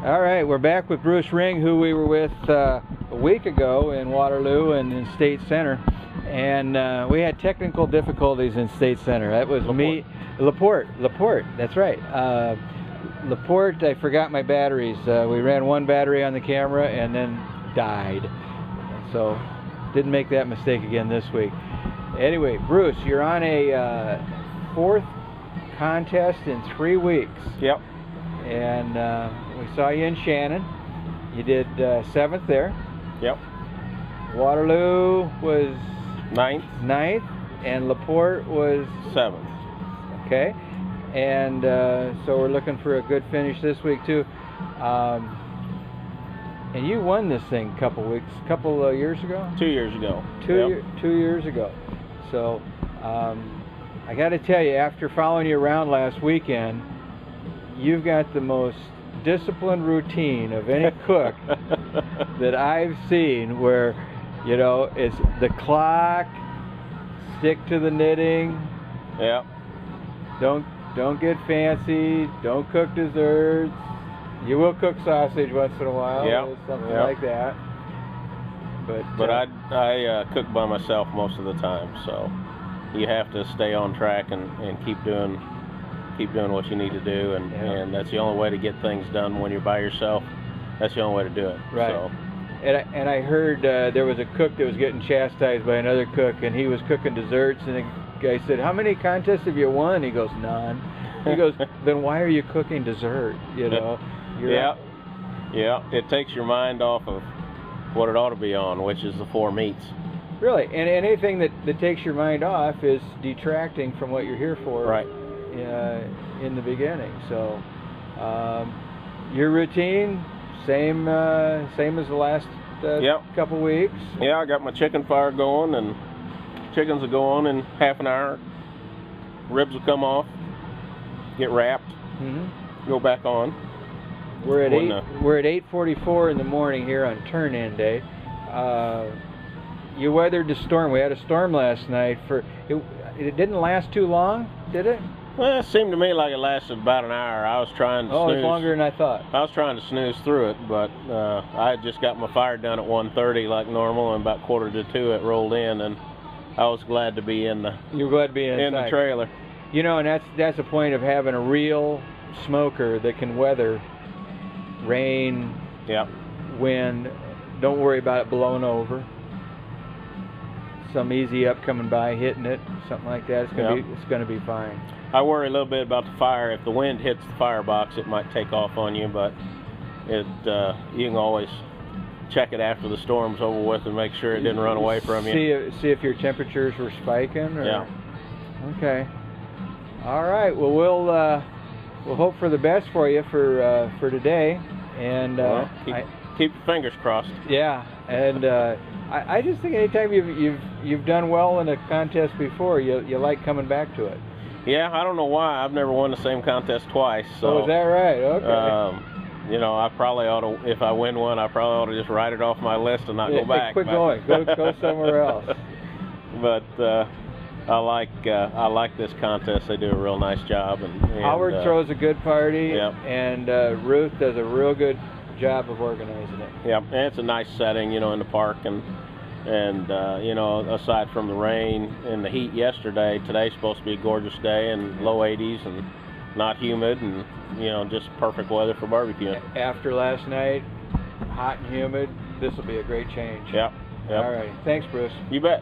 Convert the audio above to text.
All right, we're back with Bruce Ring, who we were with a week ago in Waterloo and in State Center, and we had technical difficulties in State Center. That was LaPorte, that's right. LaPorte, I forgot my batteries. We ran one battery on the camera and then died. So didn't make that mistake again this week. Anyway, Bruce, you're on a fourth contest in 3 weeks. Yep. And we saw you in Shannon. You did 7th there. Yep. Waterloo was 9th, and LaPorte was 7th. Okay. And so we're looking for a good finish this week too. And you won this thing a couple years ago? 2 years ago. 2 years ago. So I got to tell you, after following you around last weekend, you've got the most disciplined routine of any cook that I've seen, where, you know, it's the clock, stick to the knitting. Yeah. Don't get fancy. Don't cook desserts. You will cook sausage once in a while. Yeah. Something like that. But I cook by myself most of the time, so you have to stay on track and keep doing what you need to do, and that's the only way to get things done when you're by yourself. That's the only way to do it. Right. So. And I heard there was a cook that was getting chastised by another cook, and he was cooking desserts, and the guy said, "How many contests have you won?" He goes, "None." He goes, "Then why are you cooking dessert?" You know. Yeah. It takes your mind off of what it ought to be on, which is the 4 meats. Really, and anything that takes your mind off is detracting from what you're here for. Right. In the beginning. So your routine, same as the last couple weeks. Yeah, I got my chicken fire going, and chickens will go on in half an hour. Ribs will come off, get wrapped, go back on. We're at 8:44 in the morning here on turn-in day. You weathered the storm. We had a storm last night. It didn't last too long, did it? Well, it seemed to me like it lasted about an hour. I was trying to snooze. Oh, it's longer than I thought. I was trying to snooze through it, but I had just got my fire done at 1:30 like normal, and about 1:45 it rolled in, and I was glad to be in the. You were glad to be inside. In the trailer. You know, and that's the point of having a real smoker that can weather rain, wind. Don't worry about it blowing over. Some easy up coming by, hitting it, something like that. It's gonna be fine. I worry a little bit about the fire. If the wind hits the firebox, it might take off on you, but you can always check it after the storm's over with and make sure it didn't run away from you. See if your temperatures were spiking. Or? Yeah. Okay. All right. Well, we'll hope for the best for you for today, and keep your fingers crossed. Yeah, and I just think anytime you've done well in a contest before, you like coming back to it. Yeah, I don't know why. I've never won the same contest twice. So, oh, is that right? Okay. You know, I probably ought to, if I win one, I probably ought to just write it off my list and not go back. Quit going. Go somewhere else. But I like this contest. They do a real nice job. And Howard throws a good party. Yep. And Ruth does a real good job of organizing it. Yeah, and it's a nice setting, you know, in the park, and you know, aside from the rain and the heat yesterday, today's supposed to be a gorgeous day and low 80s and not humid, and you know, just perfect weather for barbecuing. After last night, hot and humid, this will be a great change. Yep. All right. Thanks, Bruce. You bet.